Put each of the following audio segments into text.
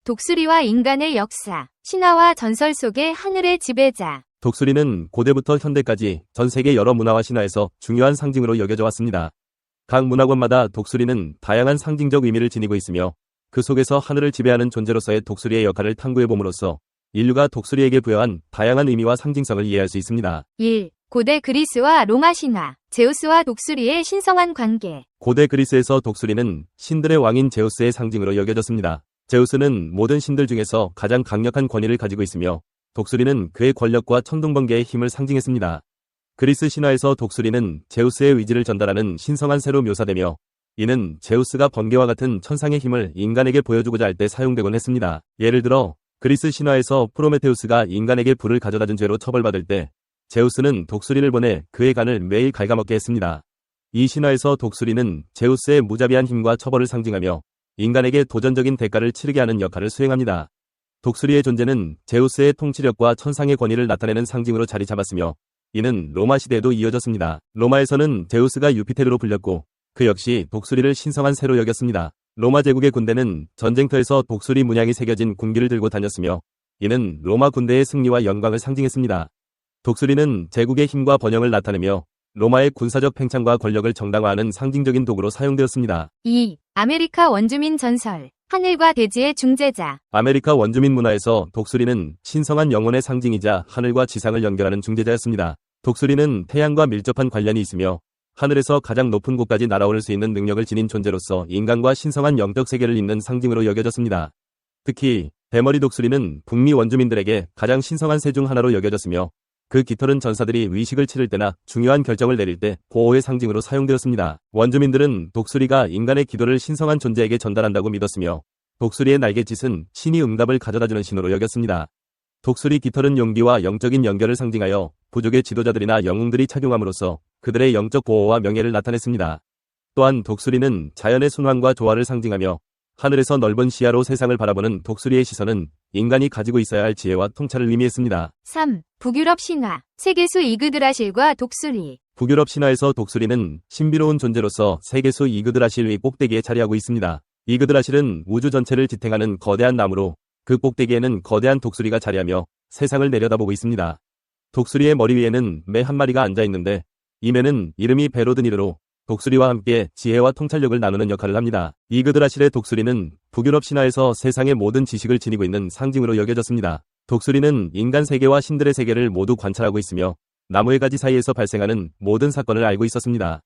독수리와 인간의 역사, 신화와 전설 속의 하늘의 지배자. 독수리는 고대부터 현대까지 전 세계 여러 문화와 신화에서 중요한 상징으로 여겨져 왔습니다. 각 문화권마다 독수리는 다양한 상징적 의미를 지니고 있으며 그 속에서 하늘을 지배하는 존재로서의 독수리의 역할을 탐구해봄으로써 인류가 독수리에게 부여한 다양한 의미와 상징성을 이해할 수 있습니다. 1. 고대 그리스와 로마 신화, 제우스와 독수리의 신성한 관계. 고대 그리스에서 독수리는 신들의 왕인 제우스의 상징으로 여겨졌습니다. 제우스는 모든 신들 중에서 가장 강력한 권위를 가지고 있으며 독수리는 그의 권력과 천둥번개의 힘을 상징했습니다. 그리스 신화에서 독수리는 제우스의 의지를 전달하는 신성한 새로 묘사되며 이는 제우스가 번개와 같은 천상의 힘을 인간에게 보여주고자 할 때 사용되곤 했습니다. 예를 들어 그리스 신화에서 프로메테우스가 인간에게 불을 가져다준 죄로 처벌받을 때 제우스는 독수리를 보내 그의 간을 매일 갉아먹게 했습니다. 이 신화에서 독수리는 제우스의 무자비한 힘과 처벌을 상징하며 인간에게 도전적인 대가를 치르게 하는 역할을 수행합니다. 독수리의 존재는 제우스의 통치력과 천상의 권위를 나타내는 상징으로 자리 잡았으며 이는 로마 시대에도 이어졌습니다. 로마에서는 제우스가 유피테르로 불렸고 그 역시 독수리를 신성한 새로 여겼습니다. 로마 제국의 군대는 전쟁터에서 독수리 문양이 새겨진 군기를 들고 다녔으며 이는 로마 군대의 승리와 영광을 상징했습니다. 독수리는 제국의 힘과 번영을 나타내며 로마의 군사적 팽창과 권력을 정당화하는 상징적인 도구로 사용되었습니다. 2. 아메리카 원주민 전설, 하늘과 대지의 중재자. 아메리카 원주민 문화에서 독수리는 신성한 영혼의 상징이자 하늘과 지상을 연결하는 중재자였습니다. 독수리는 태양과 밀접한 관련이 있으며 하늘에서 가장 높은 곳까지 날아오를 수 있는 능력을 지닌 존재로서 인간과 신성한 영적 세계를 잇는 상징으로 여겨졌습니다. 특히 대머리 독수리는 북미 원주민들에게 가장 신성한 새 중 하나로 여겨졌으며 그 깃털은 전사들이 위식을 치를 때나 중요한 결정을 내릴 때 보호의 상징으로 사용되었습니다. 원주민들은 독수리가 인간의 기도를 신성한 존재에게 전달한다고 믿었으며 독수리의 날갯짓은 신이 응답을 가져다주는 신호로 여겼습니다. 독수리 깃털은 용기와 영적인 연결을 상징하여 부족의 지도자들이나 영웅들이 착용함으로써 그들의 영적 보호와 명예를 나타냈습니다. 또한 독수리는 자연의 순환과 조화를 상징하며 하늘에서 넓은 시야로 세상을 바라보는 독수리의 시선은 인간이 가지고 있어야 할 지혜와 통찰을 의미했습니다. 3. 북유럽 신화, 세계수 이그드라실과 독수리. 북유럽 신화에서 독수리는 신비로운 존재로서 세계수 이그드라실 위 꼭대기에 자리하고 있습니다. 이그드라실은 우주 전체를 지탱하는 거대한 나무로 그 꼭대기에는 거대한 독수리가 자리하며 세상을 내려다보고 있습니다. 독수리의 머리 위에는 매 한 마리가 앉아 있는데 이 매는 이름이 베로드니르로 독수리와 함께 지혜와 통찰력을 나누는 역할을 합니다. 이그드라실의 독수리는 북유럽 신화에서 세상의 모든 지식을 지니고 있는 상징으로 여겨졌습니다. 독수리는 인간 세계와 신들의 세계를 모두 관찰하고 있으며 나무의 가지 사이에서 발생하는 모든 사건을 알고 있었습니다.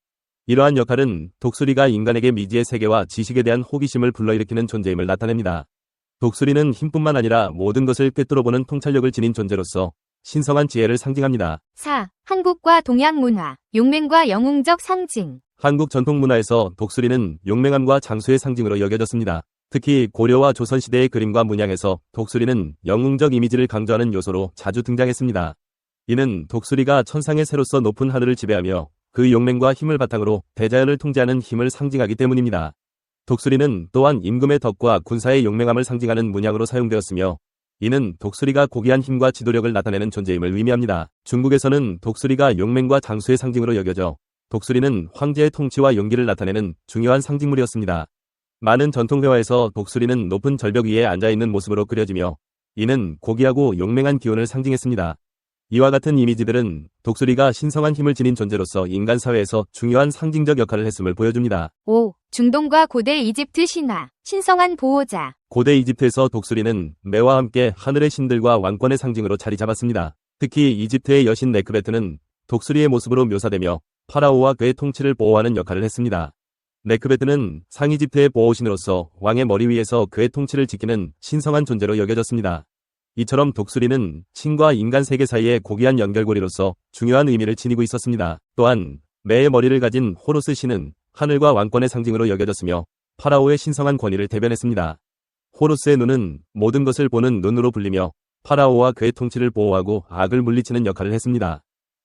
이러한 역할은 독수리가 인간에게 미지의 세계와 지식에 대한 호기심을 불러일으키는 존재임을 나타냅니다. 독수리는 힘뿐만 아니라 모든 것을 꿰뚫어보는 통찰력을 지닌 존재로서 신성한 지혜를 상징합니다. 4. 한국과 동양 문화, 용맹과 영웅적 상징. 한국 전통 문화에서 독수리는 용맹함과 장수의 상징으로 여겨졌습니다. 특히 고려와 조선시대의 그림과 문양에서 독수리는 영웅적 이미지를 강조하는 요소로 자주 등장했습니다. 이는 독수리가 천상의 새로서 높은 하늘을 지배하며 그 용맹과 힘을 바탕으로 대자연을 통제하는 힘을 상징하기 때문입니다. 독수리는 또한 임금의 덕과 군사의 용맹함을 상징하는 문양으로 사용되었으며 이는 독수리가 고귀한 힘과 지도력을 나타내는 존재임을 의미합니다. 중국에서는 독수리가 용맹과 장수의 상징으로 여겨져 독수리는 황제의 통치와 용기를 나타내는 중요한 상징물이었습니다. 많은 전통회화에서 독수리는 높은 절벽 위에 앉아있는 모습으로 그려지며 이는 고귀하고 용맹한 기운을 상징했습니다. 이와 같은 이미지들은 독수리가 신성한 힘을 지닌 존재로서 인간 사회에서 중요한 상징적 역할을 했음을 보여줍니다. 5. 중동과 고대 이집트 신화, 신성한 보호자. 고대 이집트에서 독수리는 매와 함께 하늘의 신들과 왕권의 상징으로 자리 잡았습니다. 특히 이집트의 여신 네크베트는 독수리의 모습으로 묘사되며 파라오와 그의 통치를 보호하는 역할을 했습니다. 네크베트는 상이집트의 보호신으로서 왕의 머리 위에서 그의 통치를 지키는 신성한 존재로 여겨졌습니다. 이처럼 독수리는 신과 인간 세계 사이의 고귀한 연결고리로서 중요한 의미를 지니고 있었습니다. 또한 매의 머리를 가진 호루스 신은 하늘과 왕권의 상징으로 여겨졌으며 파라오의 신성한 권위를 대변했습니다. 호루스의 눈은 모든 것을 보는 눈으로 불리며 파라오와 그의 통치를 보호하고 악을 물리치는 역할을 했습니다.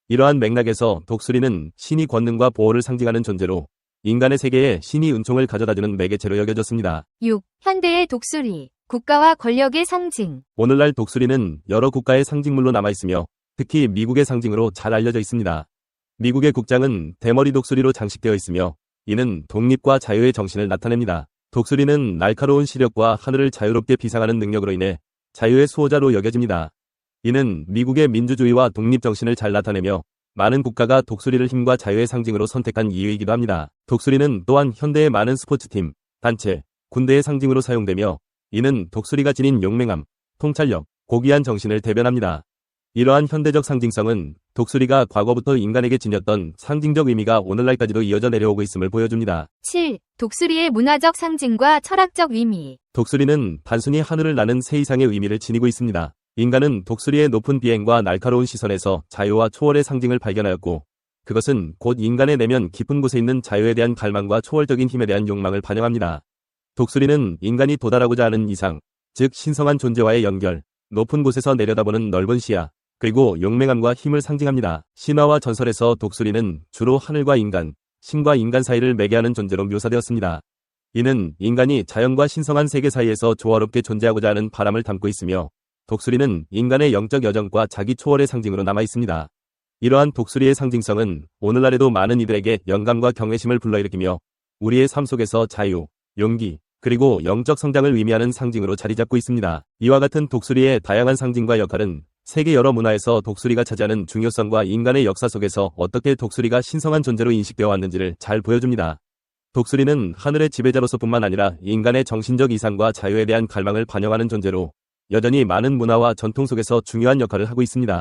이러한 맥락에서 독수리는 신이 권능과 보호를 상징하는 존재로 인간의 세계에 신이 은총을 가져다주는 매개체로 여겨졌습니다. 6. 현대의 독수리, 국가와 권력의 상징. 오늘날 독수리는 여러 국가의 상징물로 남아있으며 특히 미국의 상징으로 잘 알려져 있습니다. 미국의 국장은 대머리 독수리로 장식되어 있으며 이는 독립과 자유의 정신을 나타냅니다. 독수리는 날카로운 시력과 하늘을 자유롭게 비상하는 능력으로 인해 자유의 수호자로 여겨집니다. 이는 미국의 민주주의와 독립정신을 잘 나타내며 많은 국가가 독수리를 힘과 자유의 상징으로 선택한 이유이기도 합니다. 독수리는 또한 현대의 많은 스포츠팀, 단체, 군대의 상징으로 사용되며 이는 독수리가 지닌 용맹함, 통찰력, 고귀한 정신을 대변합니다. 이러한 현대적 상징성은 독수리가 과거부터 인간에게 지녔던 상징적 의미가 오늘날까지도 이어져 내려오고 있음을 보여줍니다. 7. 독수리의 문화적 상징과 철학적 의미. 독수리는 단순히 하늘을 나는 새 이상의 의미를 지니고 있습니다. 인간은 독수리의 높은 비행과 날카로운 시선에서 자유와 초월의 상징을 발견하였고, 그것은 곧 인간의 내면 깊은 곳에 있는 자유에 대한 갈망과 초월적인 힘에 대한 욕망을 반영합니다. 독수리는 인간이 도달하고자 하는 이상, 즉 신성한 존재와의 연결, 높은 곳에서 내려다보는 넓은 시야, 그리고 용맹함과 힘을 상징합니다. 신화와 전설에서 독수리는 주로 하늘과 인간, 신과 인간 사이를 매개하는 존재로 묘사되었습니다. 이는 인간이 자연과 신성한 세계 사이에서 조화롭게 존재하고자 하는 바람을 담고 있으며, 독수리는 인간의 영적 여정과 자기 초월의 상징으로 남아 있습니다. 이러한 독수리의 상징성은 오늘날에도 많은 이들에게 영감과 경외심을 불러일으키며 우리의 삶 속에서 자유, 용기, 그리고 영적 성장을 의미하는 상징으로 자리 잡고 있습니다. 이와 같은 독수리의 다양한 상징과 역할은 세계 여러 문화에서 독수리가 차지하는 중요성과 인간의 역사 속에서 어떻게 독수리가 신성한 존재로 인식되어 왔는지를 잘 보여줍니다. 독수리는 하늘의 지배자로서뿐만 아니라 인간의 정신적 이상과 자유에 대한 갈망을 반영하는 존재로 여전히 많은 문화와 전통 속에서 중요한 역할을 하고 있습니다.